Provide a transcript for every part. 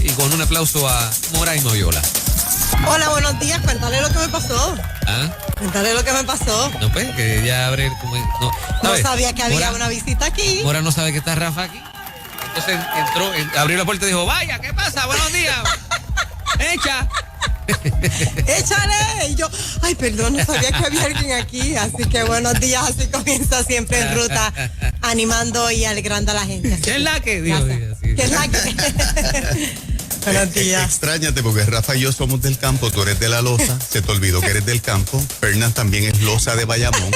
y con un aplauso a Mora y Noviola. Hola, buenos días. Cuéntale lo que me pasó. ¿Ah? Cuéntale lo que me pasó. No, pues, que ya abre... No sabía que había una visita aquí. Mora no sabe que está Rafa aquí. Entonces abrió la puerta y dijo, vaya, ¿qué pasa? Buenos días. Echa. Échale. Y yo, ay, perdón, no sabía que había alguien aquí. Así que buenos días. Así comienza siempre en ruta, animando y alegrando a la gente. ¿Qué es la que? Dios, ¿Qué es la que? Buenos días. Extrañate porque Rafa y yo somos del campo, tú eres de la Loza, se te olvidó que eres del campo. Fernan también es Loza de Bayamón.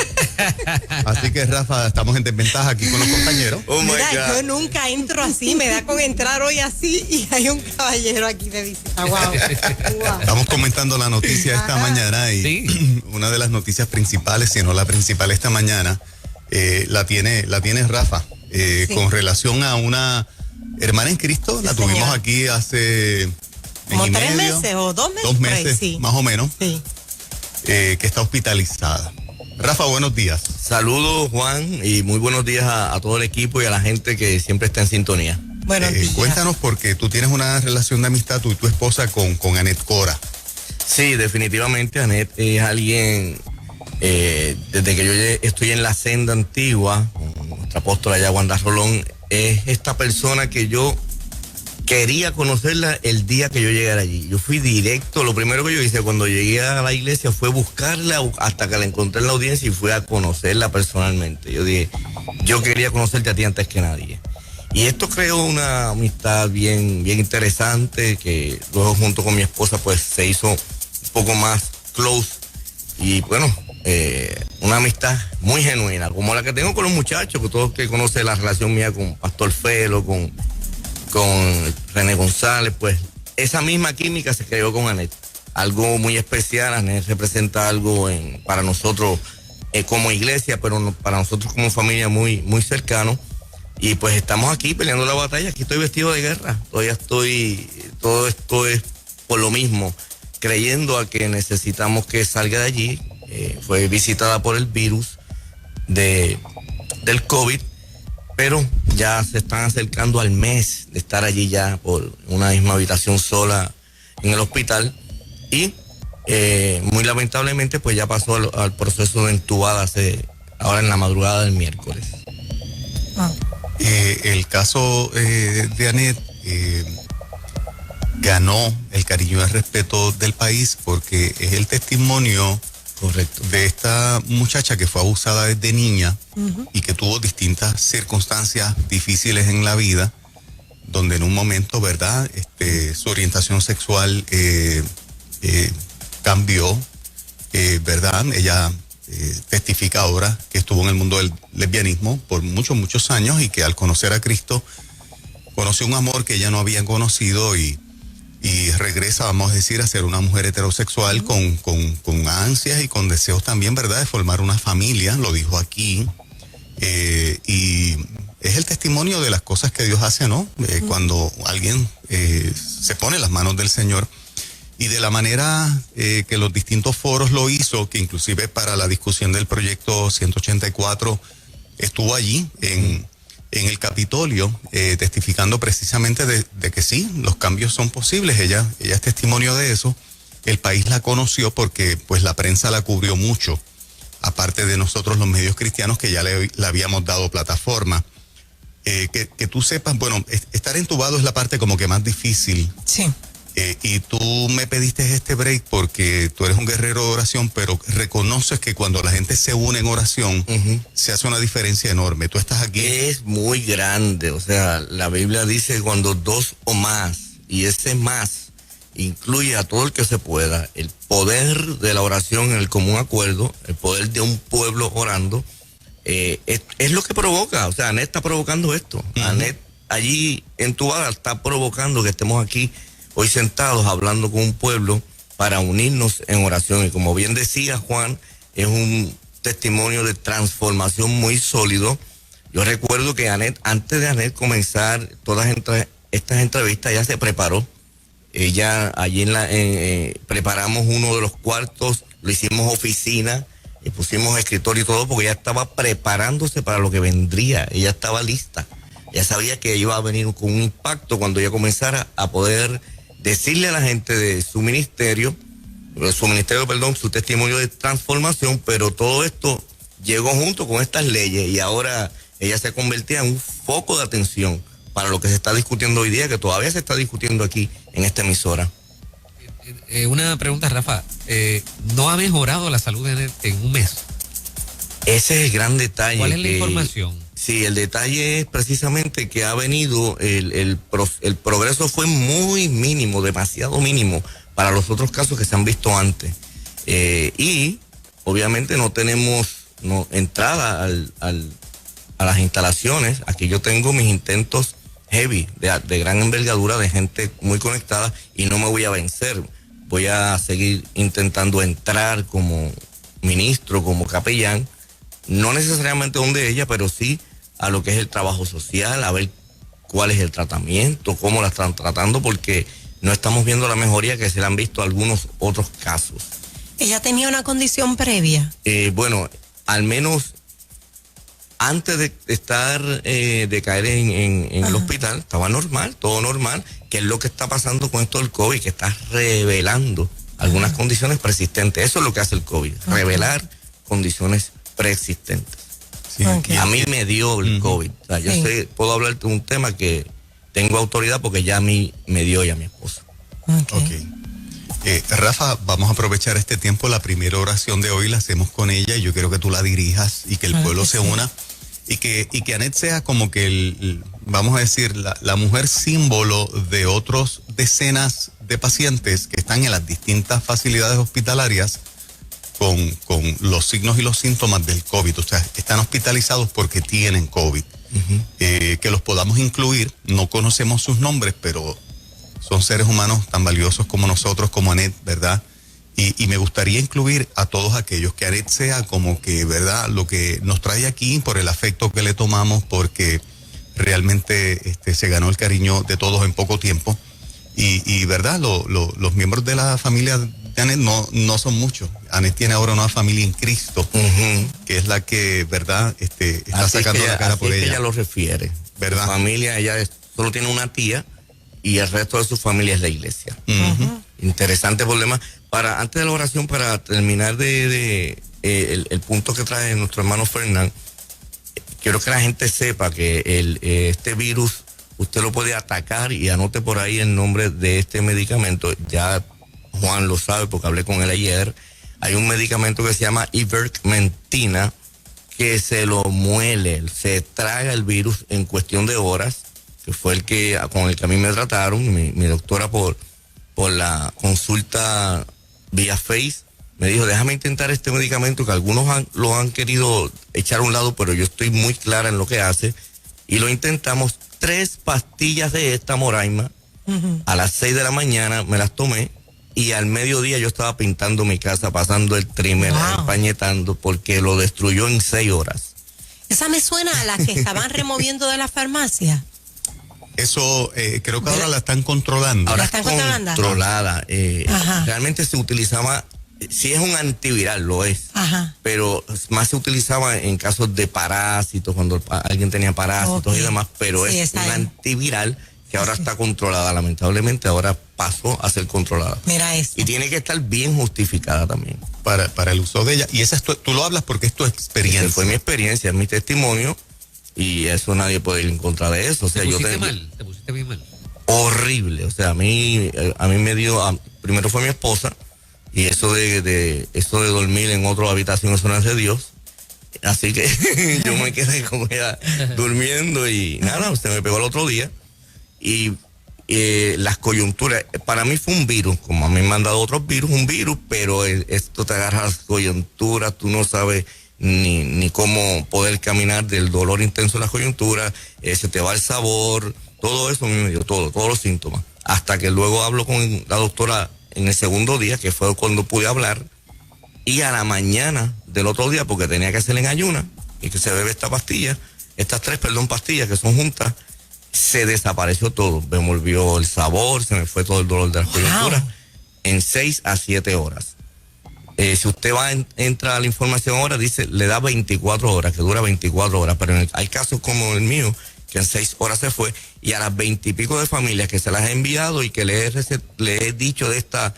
Así que Rafa, estamos en desventaja aquí con los compañeros. Mira, yo nunca entro así, me da con entrar hoy así y hay un caballero aquí de visita. Wow. Estamos comentando la noticia esta mañana y sí. Una de las noticias principales, si no la principal esta mañana, la tiene Rafa, sí. Con relación a una hermana en Cristo, sí, la tuvimos señor. Aquí hace como 3 meses o 2 meses. 2 meses, ahí, sí. Más o menos, sí. Que está hospitalizada. Rafa, buenos días. Saludos, Juan, y muy buenos días a todo el equipo y a la gente que siempre está en sintonía. Buenos días. Cuéntanos, porque tú tienes una relación de amistad, tú y tu esposa, con Anet Cora. Sí, definitivamente Anet es alguien, desde que yo estoy en la senda antigua, con nuestra apóstola allá, Wanda Rolón, es esta persona que yo quería conocerla el día que yo llegara allí. Yo fui directo, lo primero que yo hice cuando llegué a la iglesia fue buscarla hasta que la encontré en la audiencia y fui a conocerla personalmente. Yo dije, yo quería conocerte a ti antes que nadie. Y esto creó una amistad bien interesante que luego junto con mi esposa pues se hizo un poco más close y bueno, una amistad muy genuina, como la que tengo con los muchachos, que todos que conocen la relación mía con Pastor Felo, con René González, pues esa misma química se creó con Anet. Algo muy especial, Anet representa algo para nosotros como iglesia, pero para nosotros como familia muy cercano. Y pues estamos aquí peleando la batalla, aquí estoy vestido de guerra, todo esto es por lo mismo, creyendo a que necesitamos que salga de allí. Fue visitada por el virus del COVID, pero ya se están acercando al mes de estar allí ya por una misma habitación sola en el hospital y muy lamentablemente pues ya pasó al proceso de entubada ahora en la madrugada del miércoles. El caso de Anet ganó el cariño y el respeto del país porque es el testimonio correcto de esta muchacha que fue abusada desde niña y que tuvo distintas circunstancias difíciles en la vida, donde en un momento, ¿verdad? Su orientación sexual cambió, ¿verdad? Ella testifica ahora que estuvo en el mundo del lesbianismo por muchos años y que al conocer a Cristo conoció un amor que ella no había conocido y regresa, vamos a decir, a ser una mujer heterosexual con ansias y con deseos también, ¿verdad?, de formar una familia, lo dijo aquí, y es el testimonio de las cosas que Dios hace, ¿no? Cuando alguien se pone en las manos del Señor y de la manera que los distintos foros lo hizo, que inclusive para la discusión del proyecto 184 estuvo allí en el Capitolio, testificando precisamente de que sí, los cambios son posibles. Ella es testimonio de eso. El país la conoció porque pues la prensa la cubrió mucho, aparte de nosotros los medios cristianos que ya le habíamos dado plataforma. Que tú sepas, bueno, estar entubado es la parte como que más difícil. Sí. Y tú me pediste este break porque tú eres un guerrero de oración, pero reconoces que cuando la gente se une en oración, se hace una diferencia enorme. Tú estás aquí. Es muy grande, o sea, la Biblia dice cuando 2 o más, y ese más incluye a todo el que se pueda, el poder de la oración en el común acuerdo, el poder de un pueblo orando, es lo que provoca, o sea, Anet está provocando esto. Anet allí entubada está provocando que estemos aquí hoy sentados hablando con un pueblo para unirnos en oración. Y como bien decía Juan, es un testimonio de transformación muy sólido. Yo recuerdo que Anet, antes de Anet comenzar todas estas entrevistas, ya se preparó. Ella allí preparamos uno de los cuartos, lo hicimos oficina, y pusimos escritorio y todo, porque ella estaba preparándose para lo que vendría. Ella estaba lista. Ella sabía que iba a venir con un impacto cuando ella comenzara a poder decirle a la gente de su ministerio, su testimonio de transformación, pero todo esto llegó junto con estas leyes y ahora ella se convertía en un foco de atención para lo que se está discutiendo hoy día, que todavía se está discutiendo aquí en esta emisora. Una pregunta, Rafa. ¿No ha mejorado la salud en un mes? Ese es el gran detalle. ¿Cuál es la información? Sí, el detalle es precisamente que ha venido, el progreso fue muy mínimo, demasiado mínimo para los otros casos que se han visto antes. Y obviamente no tenemos entrada a las instalaciones. Aquí yo tengo mis intentos heavy, de gran envergadura, de gente muy conectada, y no me voy a vencer. Voy a seguir intentando entrar como ministro, como capellán, no necesariamente donde ella, pero sí a lo que es el trabajo social, a ver cuál es el tratamiento, cómo la están tratando, porque no estamos viendo la mejoría que se le han visto algunos otros casos. ¿Ella tenía una condición previa? Bueno, al menos antes de estar, de caer en el hospital, estaba normal, todo normal, que es lo que está pasando con esto del COVID, que está revelando algunas condiciones preexistentes. Eso es lo que hace el COVID, revelar condiciones preexistentes. Sí. Okay. A mí me dio el COVID. O sea, yo puedo hablar de un tema que tengo autoridad porque ya a mí me dio y a mi esposa. Okay. Rafa, vamos a aprovechar este tiempo. La primera oración de hoy la hacemos con ella y yo quiero que tú la dirijas y que el pueblo se una y que Anet sea como que vamos a decir, la mujer símbolo de otros decenas de pacientes que están en las distintas facilidades hospitalarias con los signos y los síntomas del COVID. O sea, están hospitalizados porque tienen COVID. Que los podamos incluir. No conocemos sus nombres, pero son seres humanos tan valiosos como nosotros, como Anet, ¿verdad? Y me gustaría incluir a todos aquellos, que Anet sea como que, ¿verdad?, lo que nos trae aquí por el afecto que le tomamos, porque realmente se ganó el cariño de todos en poco tiempo. Y ¿verdad?, los miembros de la familia de Anet no son muchos. Anet tiene ahora una familia en Cristo, que es la que, ¿verdad?, está sacando la cara por ella. Ella lo refiere, ¿verdad? Su familia, ella solo tiene una tía y el resto de su familia es la iglesia. Interesante problema. Antes de la oración, para terminar el punto que trae nuestro hermano Fernán, quiero que la gente sepa que este virus usted lo puede atacar, y anote por ahí el nombre de este medicamento. Ya Juan lo sabe porque hablé con él ayer. Hay un medicamento que se llama ivermectina, que se lo muele, se traga el virus en cuestión de horas, que fue con el que a mí me trataron. Mi doctora por la consulta vía Face me dijo, déjame intentar este medicamento, que algunos lo han querido echar a un lado, pero yo estoy muy clara en lo que hace, y lo intentamos. 3 pastillas de esta Moraima, a las 6 de la mañana me las tomé, y al mediodía yo estaba pintando mi casa, pasando el trimmer, empañetando, porque lo destruyó en 6 horas. Esa me suena a la que estaban removiendo de la farmacia. Eso creo que ahora la están controlando. Ahora ¿La están controlada. Realmente se utilizaba, si es un antiviral, lo es. Pero más se utilizaba en casos de parásitos, cuando alguien tenía parásitos y demás, pero es un antiviral que ahora está controlada. Lamentablemente ahora pasó a ser controlada. Mira eso. Y tiene que estar bien justificada también. Para el uso de ella. Y esa tú lo hablas porque es tu experiencia. Fue mi experiencia, es mi testimonio, y eso nadie puede ir en contra de eso. O sea, ¿Te pusiste bien mal? Horrible. O sea, a mí me dio, primero fue mi esposa, y eso de dormir en otra habitación, eso no es de Dios. Así que yo me quedé con ella durmiendo, y nada, se me pegó el otro día. Y las coyunturas, para mí fue un virus, como a mí me han dado otros virus, un virus, pero esto te agarra las coyunturas, tú no sabes ni cómo poder caminar del dolor intenso de las coyunturas, se te va el sabor, todo eso a mí me dio, todos los síntomas. Hasta que luego hablo con la doctora en el segundo día, que fue cuando pude hablar, y a la mañana del otro día, porque tenía que hacer en ayuna, y que se bebe estas 3 pastillas que son juntas, se desapareció todo, me volvió el sabor, se me fue todo el dolor de las coyunturas en 6 a 7 horas. Si usted entra a la información ahora, dice, le da 24 horas, que dura 24 horas, pero hay casos como el mío, que en 6 horas se fue, y a las 20 y pico de familias que se las he enviado y que le he dicho de esta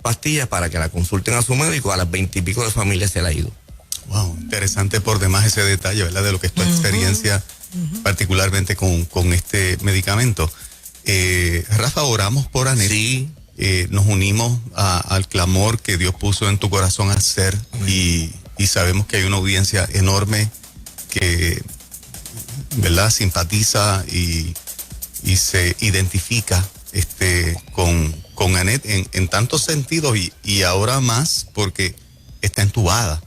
pastilla para que la consulten a su médico, a las 20 y pico de familias se la ha ido. Wow, interesante por demás ese detalle, ¿verdad? De lo que es tu experiencia, particularmente con este medicamento. Rafa, oramos por Anet. Sí. Nos unimos al clamor que Dios puso en tu corazón a hacer, y sabemos que hay una audiencia enorme que, ¿verdad?, simpatiza y se identifica con Anet en tantos sentidos, y ahora más porque está entubada,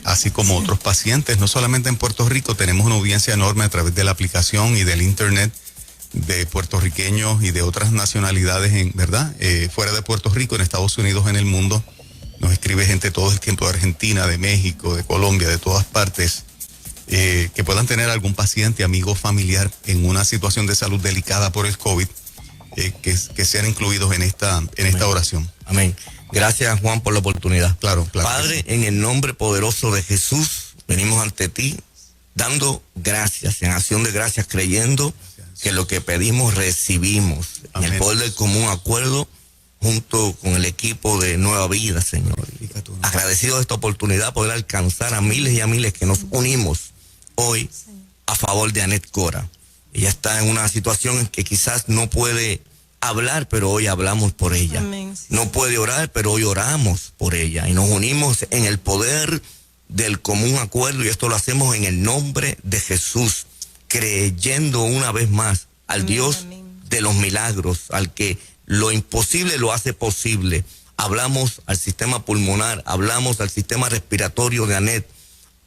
así como otros pacientes. No solamente en Puerto Rico, tenemos una audiencia enorme a través de la aplicación y del internet, de puertorriqueños y de otras nacionalidades, ¿verdad? Fuera de Puerto Rico, en Estados Unidos, en el mundo. Nos escribe gente todo el tiempo de Argentina, de México, de Colombia, de todas partes, que puedan tener algún paciente, amigo, familiar en una situación de salud delicada por el COVID, que sean incluidos en esta oración. Amén. Gracias, Juan, por la oportunidad. Claro. Padre, en el nombre poderoso de Jesús, venimos ante ti dando gracias, en acción de gracias, creyendo que lo que pedimos recibimos. Amén. En el poder del común acuerdo, junto con el equipo de Nueva Vida, Señor. Agradecido de esta oportunidad, poder alcanzar a miles y a miles que nos unimos hoy a favor de Anet Cora. Ella está en una situación en que quizás no puede hablar, pero hoy hablamos por ella. Amén. No puede orar, pero hoy oramos por ella. Y nos unimos en el poder del común acuerdo, y esto lo hacemos en el nombre de Jesús, creyendo una vez más al Dios de los milagros, al que lo imposible lo hace posible. Hablamos al sistema pulmonar, hablamos al sistema respiratorio de Anet,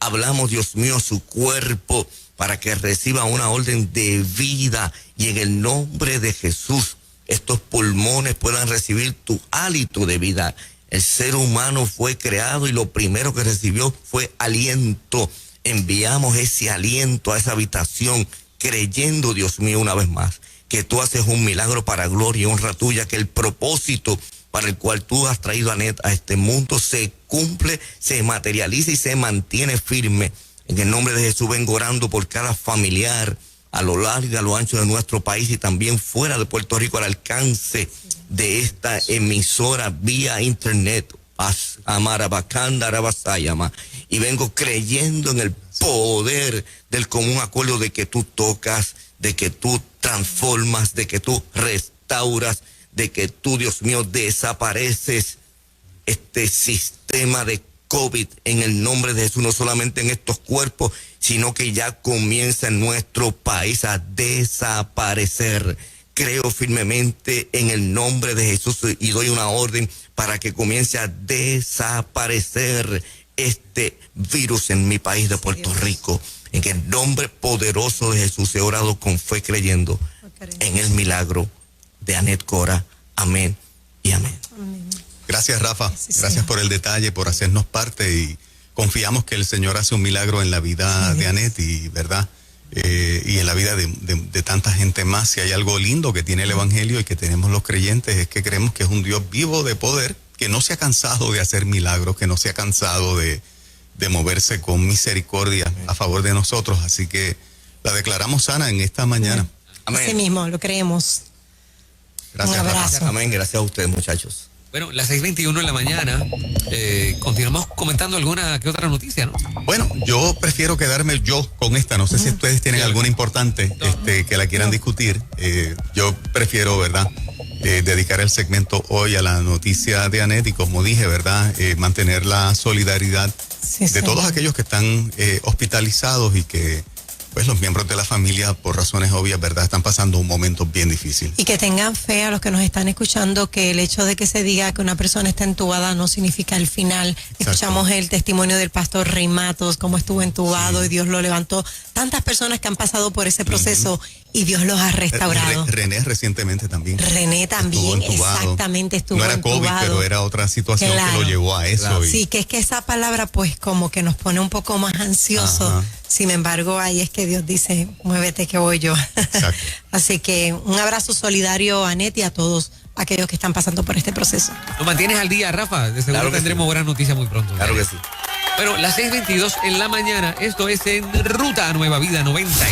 hablamos, Dios mío, su cuerpo, para que reciba una orden de vida, y en el nombre de Jesús estos pulmones puedan recibir tu hálito de vida. El ser humano fue creado y lo primero que recibió fue aliento. Enviamos ese aliento a esa habitación, creyendo, Dios mío, una vez más, que tú haces un milagro para gloria y honra tuya, que el propósito para el cual tú has traído a Anet a este mundo se cumple, se materializa y se mantiene firme. En el nombre de Jesús vengo orando por cada familiar a lo largo y a lo ancho de nuestro país, y también fuera de Puerto Rico, al alcance de esta emisora vía internet. Y vengo creyendo en el poder del común acuerdo de que tú tocas, de que tú transformas, de que tú restauras, de que tú, Dios mío, desapareces este sistema de COVID en el nombre de Jesús, no solamente en estos cuerpos, sino que ya comienza en nuestro país a desaparecer. Creo firmemente en el nombre de Jesús y doy una orden para que comience a desaparecer este virus en mi país de Puerto Rico. En el nombre poderoso de Jesús he orado con fe, creyendo en el milagro de Anet Cora. Amén y amén. Gracias, Rafa. Gracias por el detalle, por hacernos parte, y confiamos que el Señor hace un milagro en la vida de Anet, y verdad, y en la vida de tanta gente más. Si hay algo lindo que tiene el Evangelio y que tenemos los creyentes, es que creemos que es un Dios vivo de poder, que no se ha cansado de hacer milagros, que no se ha cansado de moverse con misericordia a favor de nosotros. Así que la declaramos sana en esta mañana. Amén. Así mismo, lo creemos. Gracias, un abrazo. Rafa. Amén, gracias a ustedes, muchachos. Bueno, las 6:21 en la mañana, continuamos comentando alguna que otra noticia, ¿no? Bueno, yo prefiero quedarme yo con esta. No sé si ustedes tienen alguna importante que la quieran discutir. Yo prefiero, ¿verdad?, dedicar el segmento hoy a la noticia de Anet, y como dije, ¿verdad?, mantener la solidaridad de todos aquellos que están hospitalizados, y que pues los miembros de la familia, por razones obvias, ¿verdad?, están pasando un momento bien difícil. Y que tengan fe a los que nos están escuchando, que el hecho de que se diga que una persona está entubada no significa el final. Exacto. Escuchamos el testimonio del pastor Rey Matos, cómo estuvo entubado y Dios lo levantó. Tantas personas que han pasado por ese proceso y Dios los ha restaurado. René recientemente también. René también, exactamente, estuvo entubado. No era COVID, pero era otra situación que lo llevó a eso. Claro. Sí, que es que esa palabra pues como que nos pone un poco más ansiosos. Ajá. Sin embargo, ahí es que Dios dice, muévete que voy yo. Exacto. Así que un abrazo solidario a Anet y a todos aquellos que están pasando por este proceso. ¿Nos mantienes al día, Rafa? De seguro tendremos buenas noticias muy pronto. Claro que sí. Bueno, las 6:22 en la mañana, esto es En Ruta a Nueva Vida 96.